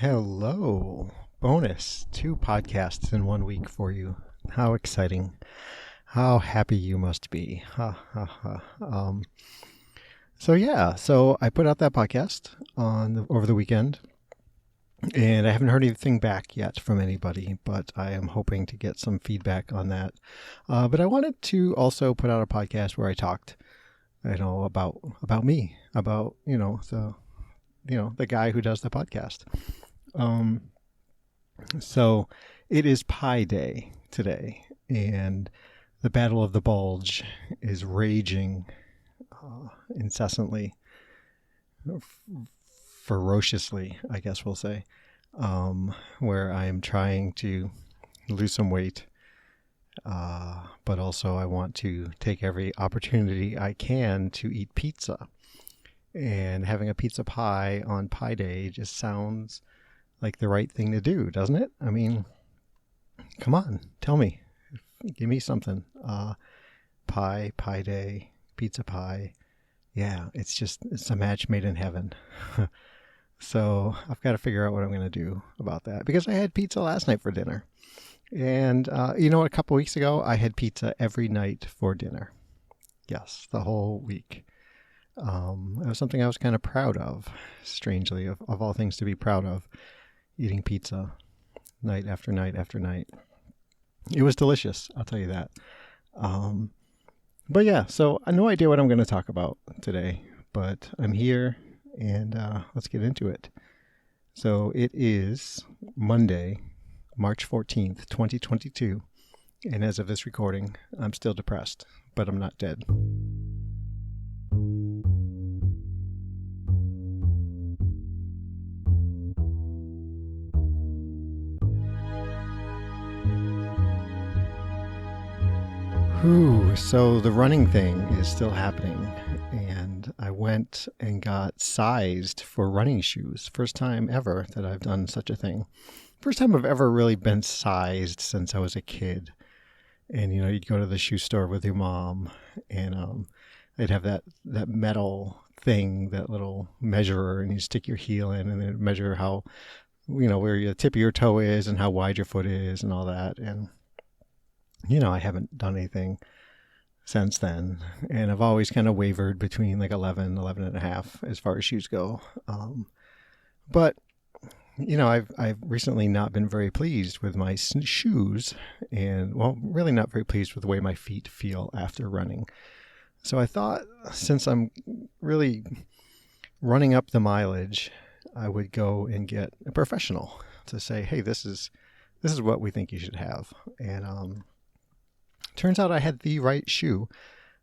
Hello. Bonus. 2 podcasts in 1 week for you. How exciting. How happy you must be. Ha ha ha. So I put out that podcast over the weekend, and I haven't heard anything back yet from anybody, but I am hoping to get some feedback on that. But I wanted to also put out a podcast where I talked, about me, about, the guy who does the podcast. So it is Pi Day today, and the Battle of the Bulge is raging incessantly, ferociously, I guess we'll say, where I am trying to lose some weight, but also I want to take every opportunity I can to eat pizza. And having a pizza pie on Pi Day just sounds like the right thing to do, doesn't it? I mean, come on, tell me. Give me something. Pie day, pizza pie. Yeah, it's a match made in heaven. So I've got to figure out what I'm going to do about that, because I had pizza last night for dinner. And, a couple weeks ago, I had pizza every night for dinner. Yes, the whole week. It was something I was kind of proud of, strangely, of all things to be proud of. Eating pizza night after night after night. It was delicious, I'll tell you that. But yeah, so I have no idea what I'm going to talk about today, but I'm here, and let's get into it. So it is Monday, March 14th, 2022, and as of this recording, I'm still depressed, but I'm not dead. So the running thing is still happening, and I went and got sized for running shoes. First time ever that I've done such a thing. First time I've ever really been sized since I was a kid. And, you'd go to the shoe store with your mom, and they'd have that metal thing, that little measurer, and you stick your heel in, and then measure how, where the tip of your toe is and how wide your foot is and all that. And I haven't done anything since then. And I've always kind of wavered between like 11 and a half as far as shoes go. But, I've recently not been very pleased with my shoes, and, well, really not very pleased with the way my feet feel after running. So I thought, since I'm really running up the mileage, I would go and get a professional to say, hey, this is what we think you should have. And, turns out I had the right shoe,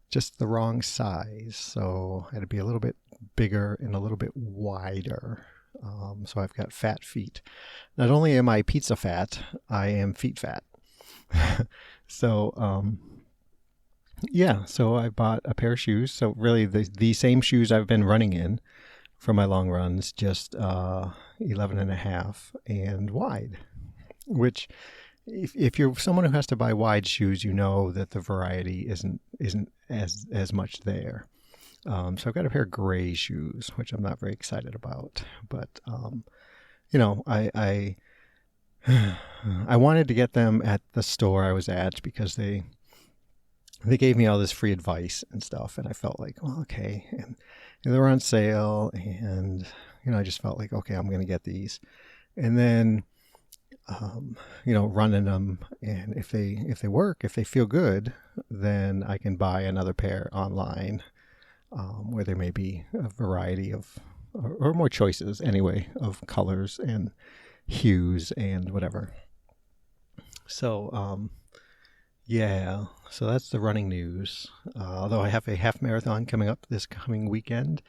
just the wrong size. So I had to be a little bit bigger and a little bit wider. So I've got fat feet. Not only am I pizza fat, I am feet fat. So I bought a pair of shoes. So really the same shoes I've been running in for my long runs, just 11 and a half and wide, which, if you're someone who has to buy wide shoes, that the variety isn't as much there. So I've got a pair of gray shoes, which I'm not very excited about. But I wanted to get them at the store I was at, because they gave me all this free advice and stuff, and I felt like, well, okay, and they were on sale, and I just felt like, okay, I'm going to get these, and then running them, and if they work, if they feel good, then I can buy another pair online, where there may be a variety of, or more choices anyway, of colors and hues and whatever. So, so that's the running news. Although I have a half marathon coming up this coming weekend,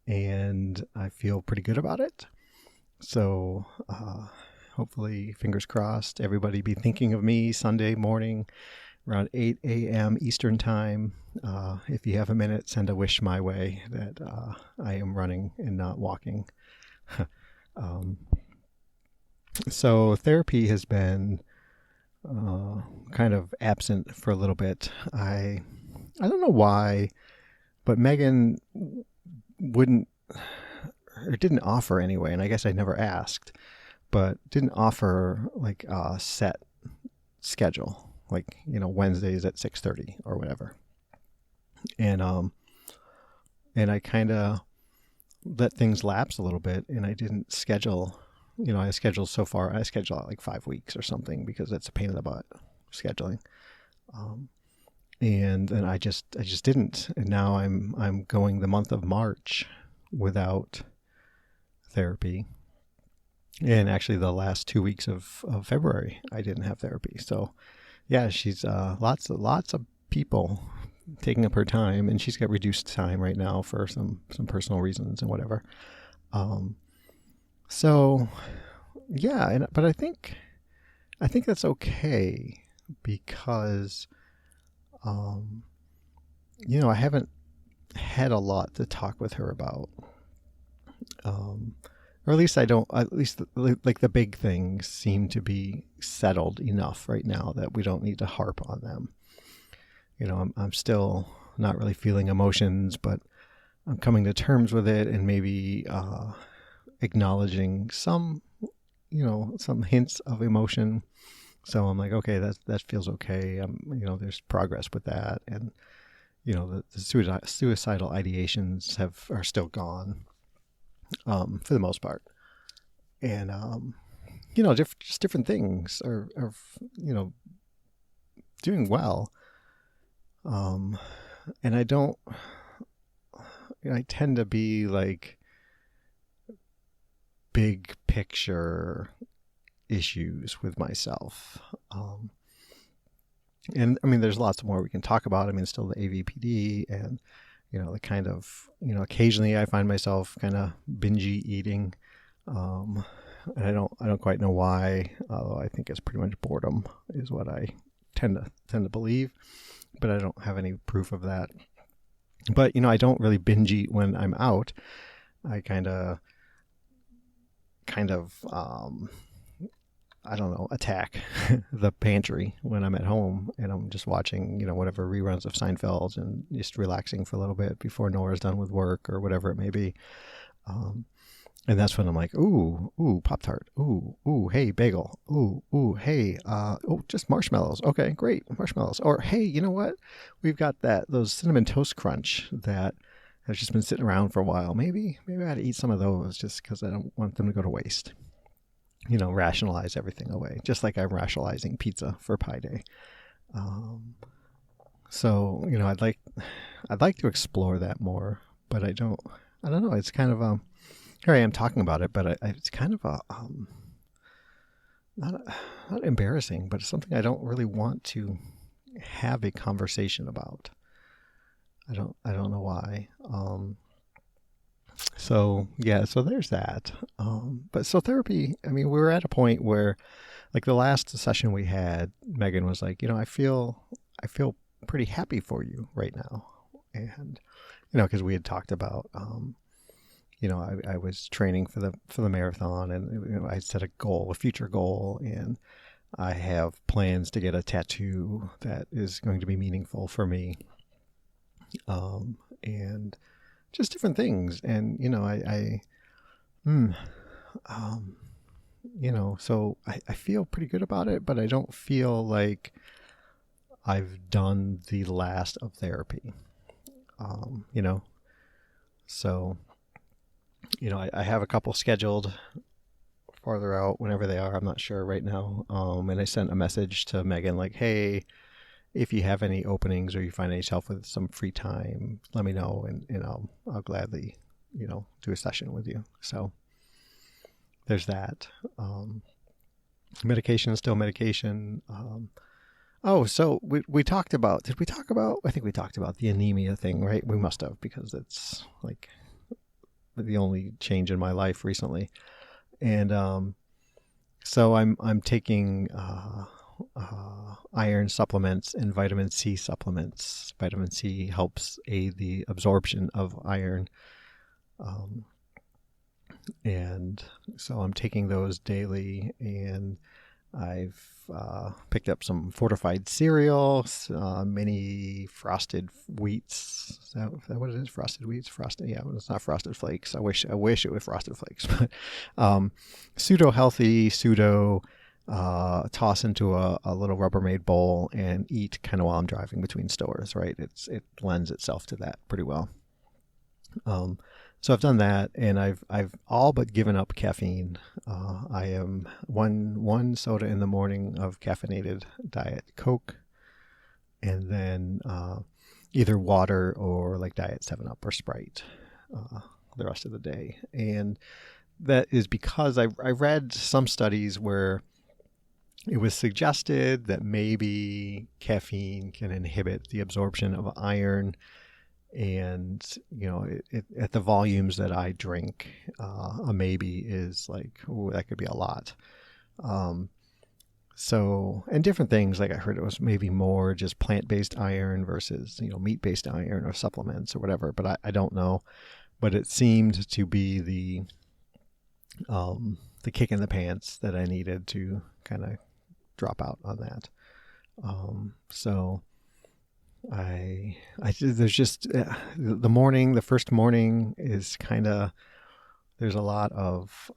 and I feel pretty good about it. So, hopefully, fingers crossed, everybody be thinking of me Sunday morning around 8 a.m. Eastern time. If you have a minute, send a wish my way that I am running and not walking. So therapy has been kind of absent for a little bit. I don't know why, but Megan wouldn't or didn't offer anyway, and I guess I never asked, but didn't offer like a set schedule, like, Wednesdays at 6:30 or whatever. And I kind of let things lapse a little bit, and I didn't schedule. I scheduled so far. I scheduled out like 5 weeks or something because it's a pain in the butt scheduling. And then I just didn't. And now I'm going the month of March without therapy. And actually, the last 2 weeks of February, I didn't have therapy. So, yeah, she's lots of people taking up her time, and she's got reduced time right now for some personal reasons and whatever. So, yeah, but I think that's okay because, I haven't had a lot to talk with her about. Or at least I don't, at least like the big things seem to be settled enough right now that we don't need to harp on them. I'm still not really feeling emotions, but I'm coming to terms with it and maybe acknowledging some hints of emotion. So I'm like, okay, that feels okay. There's progress with that. And, the suicidal ideations are still gone. For the most part, and just different things are doing well, and I tend to be like big picture issues with myself, and I mean there's lots more we can talk about. I mean, still the AVPD and the kind of, occasionally I find myself kind of binge eating. And I don't quite know why, although I think it's pretty much boredom is what I tend to believe, but I don't have any proof of that. But, I don't really binge eat when I'm out. I kind of, I don't know, attack the pantry when I'm at home and I'm just watching, whatever reruns of Seinfeld and just relaxing for a little bit before Nora's done with work or whatever it may be. And that's when I'm like, ooh, Pop-Tart. Ooh, hey, bagel. Ooh, hey, just marshmallows. Okay, great, marshmallows. Or, hey, you know what? We've got those Cinnamon Toast Crunch that have just been sitting around for a while. Maybe I ought to eat some of those just because I don't want them to go to waste. Rationalize everything away, just like I'm rationalizing pizza for Pi Day. So, I'd like to explore that more, but I don't know. It's kind of here I am talking about it, but it's kind of not embarrassing, but it's something I don't really want to have a conversation about. I don't know why. So there's that. But so therapy, I mean, we were at a point where, like the last session we had, Megan was like, I feel pretty happy for you right now. And, because we had talked about, I was training for the marathon, and I set a future goal, and I have plans to get a tattoo that is going to be meaningful for me. And just different things. And, so I feel pretty good about it, but I don't feel like I've done the last of therapy, so, I have a couple scheduled farther out whenever they are. I'm not sure right now. And I sent a message to Megan like, hey, if you have any openings or you find yourself with some free time, let me know, and I'll gladly, do a session with you. So there's that. Medication is still medication. So we talked about, did we talk about, I think we talked about the anemia thing, right? We must have, because it's like the only change in my life recently. And so I'm taking iron supplements and vitamin C supplements. Vitamin C helps aid the absorption of iron. And so I'm taking those daily, and I've picked up some fortified cereal, mini frosted wheats. Is that what it is? Frosted wheats, frosted. Yeah, it's not frosted flakes. I wish it was frosted flakes, but pseudo healthy, pseudo. Toss into a little Rubbermaid bowl and eat kind of while I'm driving between stores. Right, it lends itself to that pretty well. So I've done that, and I've all but given up caffeine. I am one soda in the morning of caffeinated Diet Coke, and then either water or like Diet 7-Up or Sprite the rest of the day. And that is because I read some studies where it was suggested that maybe caffeine can inhibit the absorption of iron. And, at the volumes that I drink, a maybe is like, oh, that could be a lot. So, and different things, like I heard it was maybe more just plant-based iron versus, meat-based iron or supplements or whatever, but I don't know. But it seemed to be the kick in the pants that I needed to kind of drop out on that. So there's just the first morning is kind of, there's a lot of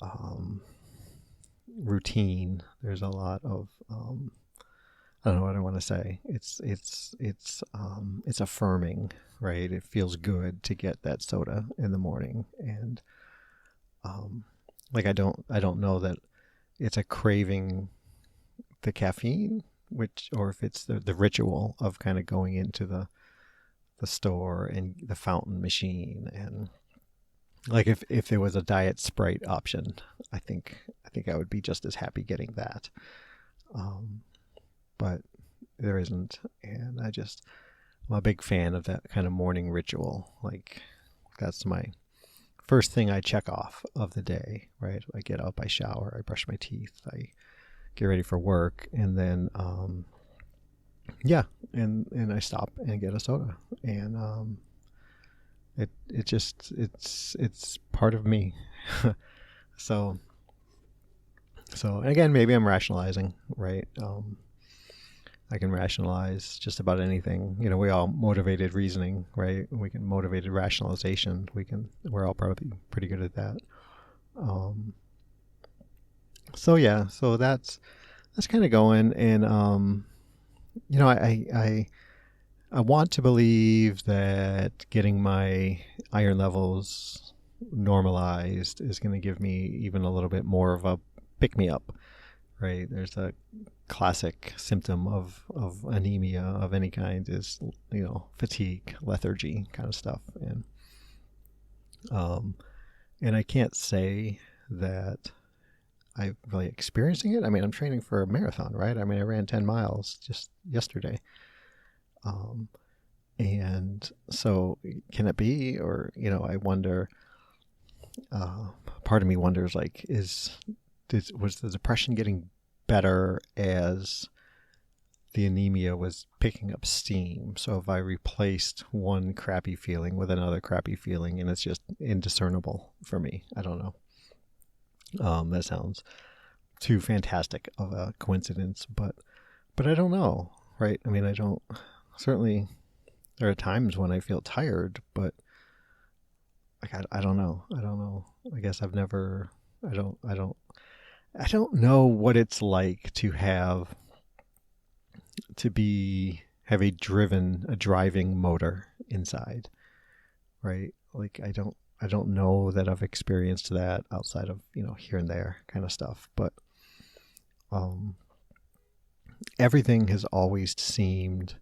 routine. There's a lot of I don't know what I want to say. It's affirming, right? It feels good to get that soda in the morning, and like I don't know that it's a craving the caffeine, or if it's the ritual of kind of going into the store and the fountain machine, and like if there was a Diet Sprite option, I think I would be just as happy getting that. But there isn't, and I'm a big fan of that kind of morning ritual. Like that's my first thing I check off of the day, right? I get up, I shower, I brush my teeth, I get ready for work, and then and I stop and get a soda, and it's part of me. so and again, maybe I'm rationalizing, right? I can rationalize just about anything. We all motivated reasoning, right? We can motivated rationalization. We're all probably pretty good at that. So that's kind of going, and I want to believe that getting my iron levels normalized is going to give me even a little bit more of a pick me up, right? There's a classic symptom of anemia of any kind is, fatigue, lethargy kind of stuff. And I can't say that I'm really experiencing it. I mean, I'm training for a marathon, right? I mean, I ran 10 miles just yesterday. And so can it be, or, I wonder, part of me wonders, like, was the depression getting better as the anemia was picking up steam? So if I replaced one crappy feeling with another crappy feeling, and it's just indiscernible for me, I don't know. That sounds too fantastic of a coincidence, but I don't know, right? I mean, certainly there are times when I feel tired, but like, I don't know. I guess I don't know what it's like to have a driving motor inside, right? Like I don't know that I've experienced that outside of, here and there kind of stuff, but everything has always seemed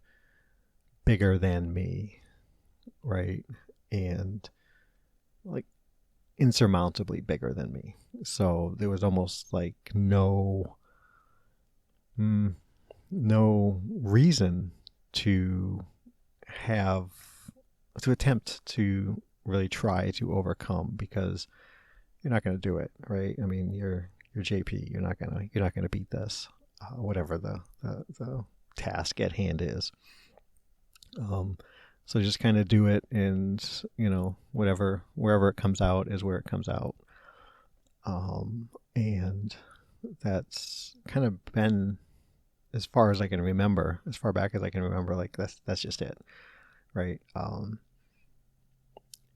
bigger than me, right? And like insurmountably bigger than me. So there was almost like no reason to attempt to really try to overcome, because you're not going to do it, right? I mean, you're JP. You're not gonna beat this, whatever the task at hand is. So just kind of do it, and wherever it comes out is where it comes out. And that's kind of been, as far as I can remember, as far back as I can remember, like that's just it, right?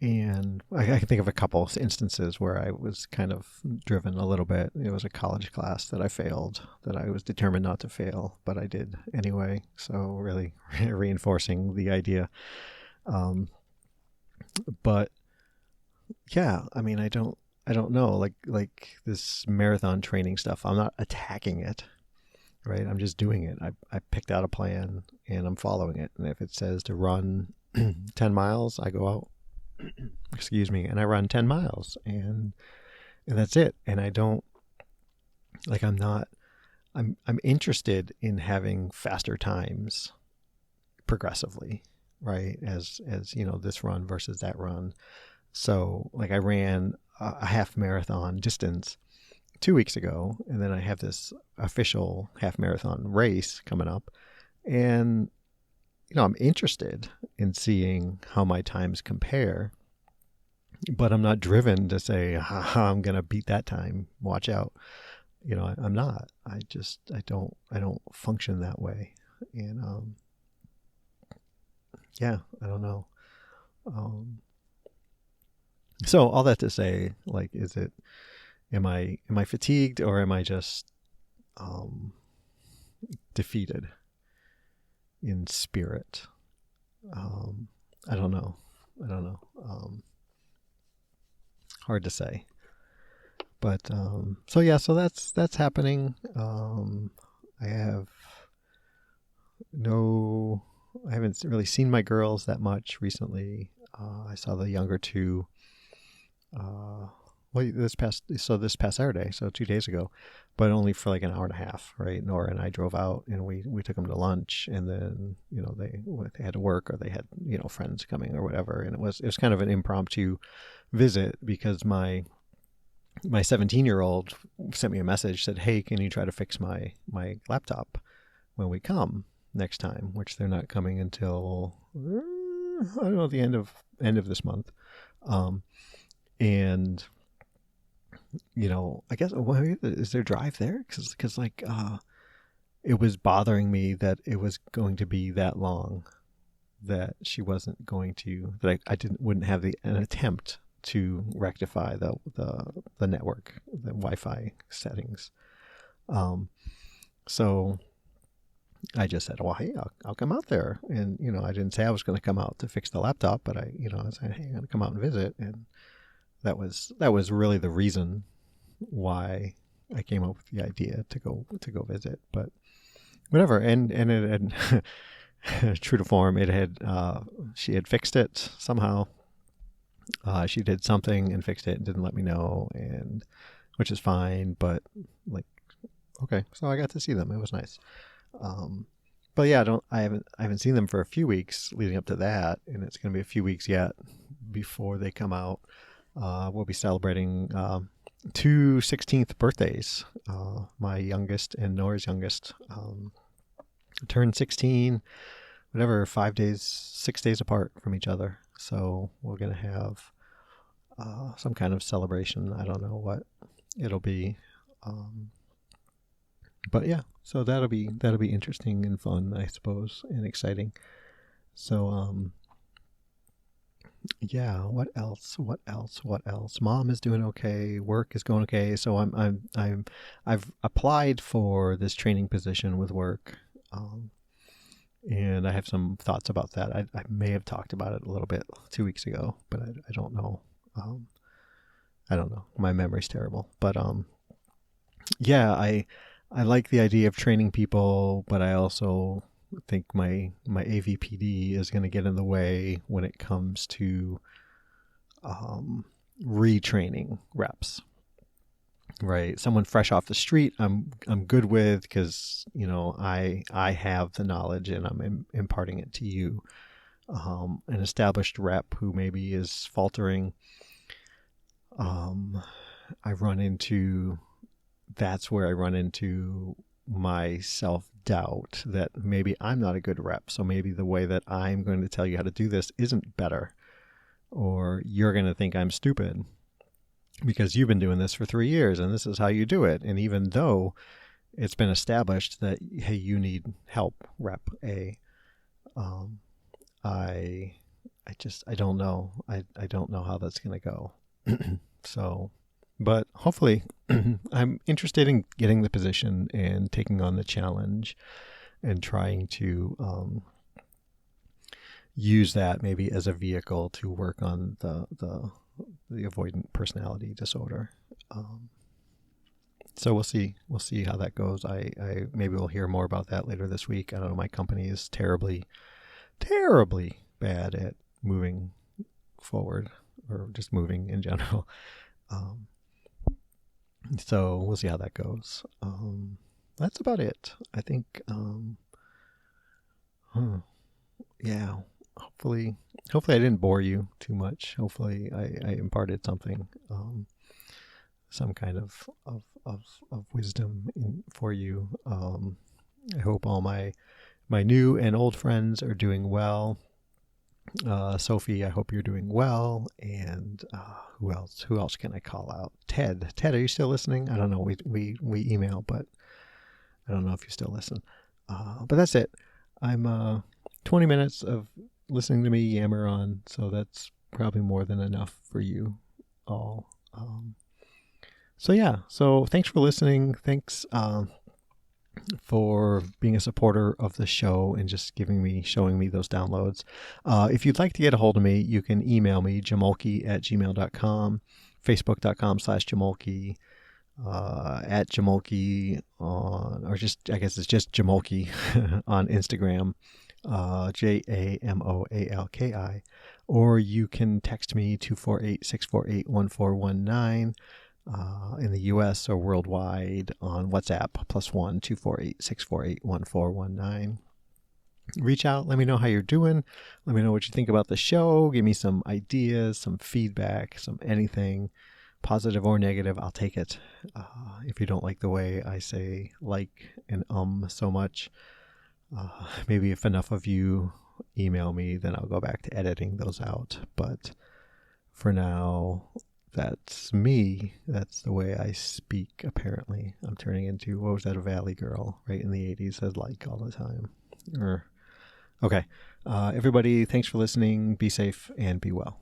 And I can think of a couple instances where I was kind of driven a little bit. It was a college class that I failed, that I was determined not to fail, but I did anyway. So really reinforcing the idea. But yeah, I mean, I don't know, like this marathon training stuff. I'm not attacking it, right? I'm just doing it. I picked out a plan and I'm following it. And if it says to run 10 miles, I go out, excuse me, and I run 10 miles and that's it. And I don't, like, I'm interested in having faster times progressively, right? As this run versus that run. So like I ran a half marathon distance 2 weeks ago, and then I have this official half marathon race coming up, and I'm interested in seeing how my times compare, but I'm not driven to say, I'm going to beat that time. Watch out. I'm not. I don't function that way. And yeah, I don't know. So all that to say, like, am I fatigued, or am I just defeated in spirit? I don't know. Hard to say. But so that's happening. I haven't really seen my girls that much recently. I saw the younger two this past Saturday, so 2 days ago, but only for like an hour and a half, right? Nora and I drove out and we took them to lunch, and then they had to work, or they had friends coming or whatever, and it was kind of an impromptu visit, because my 17-year-old sent me a message, said, hey, can you try to fix my laptop when we come next time, which they're not coming until I don't know, the end of this month. And I guess, is there drive there? Because like it was bothering me that it was going to be that long, that she wasn't going to, that I wouldn't have an attempt to rectify the network, the Wi-Fi settings. So I just said, well, hey, I'll come out there. And, I didn't say I was going to come out to fix the laptop, but I said, hey, I'm going to come out and visit. And that was really the reason why I came up with the idea to go visit. But whatever. And it had, true to form, she had fixed it somehow. She did something and fixed it and didn't let me know, and which is fine. But like, okay, so I got to see them. It was nice. But yeah, I haven't seen them for a few weeks leading up to that, and it's going to be a few weeks yet before they come out. We'll be celebrating 2 16th birthdays. My youngest and Nora's youngest turned 16, 6 days apart from each other. So we're going to have some kind of celebration. I don't know what it'll be. But yeah, so that'll be interesting and fun, I suppose, and exciting. So yeah, what else? Mom is doing okay. Work is going okay. So I've applied for this training position with work, and I have some thoughts about that. I may have talked about it a little bit 2 weeks ago, but I don't know. I don't know. My memory's terrible. But yeah, I like the idea of training people, but I also think my AVPD is going to get in the way when it comes to retraining reps. Right, someone fresh off the street, I'm good with, because I have the knowledge and I'm imparting it to you. An established rep who maybe is faltering, that's where I run into my self-doubt that maybe I'm not a good rep. So maybe the way that I'm going to tell you how to do this isn't better, or you're going to think I'm stupid because you've been doing this for 3 years and this is how you do it. And even though it's been established that, hey, you need help, rep A. I don't know. I don't know how that's going to go. So, but hopefully I'm interested in getting the position and taking on the challenge and trying to use that maybe as a vehicle to work on the avoidant personality disorder. So we'll see how that goes. I maybe we'll hear more about that later this week. I don't know. My company is terribly bad at moving forward, or just moving in general. So we'll see how that goes. That's about it. I think, yeah, hopefully I didn't bore you too much. Hopefully I imparted something, some kind of wisdom for you. I hope all my new and old friends are doing well. Sophie, I hope you're doing well. And who else can I call out? Ted, are you still listening? I don't know. We email, but I don't know if you still listen. But that's it. I'm 20 minutes of listening to me yammer on, so that's probably more than enough for you all. So yeah, so thanks for listening. Thanks for being a supporter of the show and just showing me those downloads. If you'd like to get a hold of me, you can email me, jamolke@gmail.com, facebook.com/jamolke, at Jamolke or just, I guess it's just Jamolke on Instagram, JAMOALKI, or you can text me 248-648-1419 in the US or worldwide on WhatsApp, +1 248-648-1419. Reach out, let me know how you're doing. Let me know what you think about the show. Give me some ideas, some feedback, some anything, positive or negative. I'll take it. If you don't like the way I say like and so much, maybe if enough of you email me, then I'll go back to editing those out. But for now, that's me. That's the way I speak, apparently. I'm turning into, what was that, a Valley girl, right, in the 80s, said like all the time. Okay. Everybody, thanks for listening. Be safe and be well.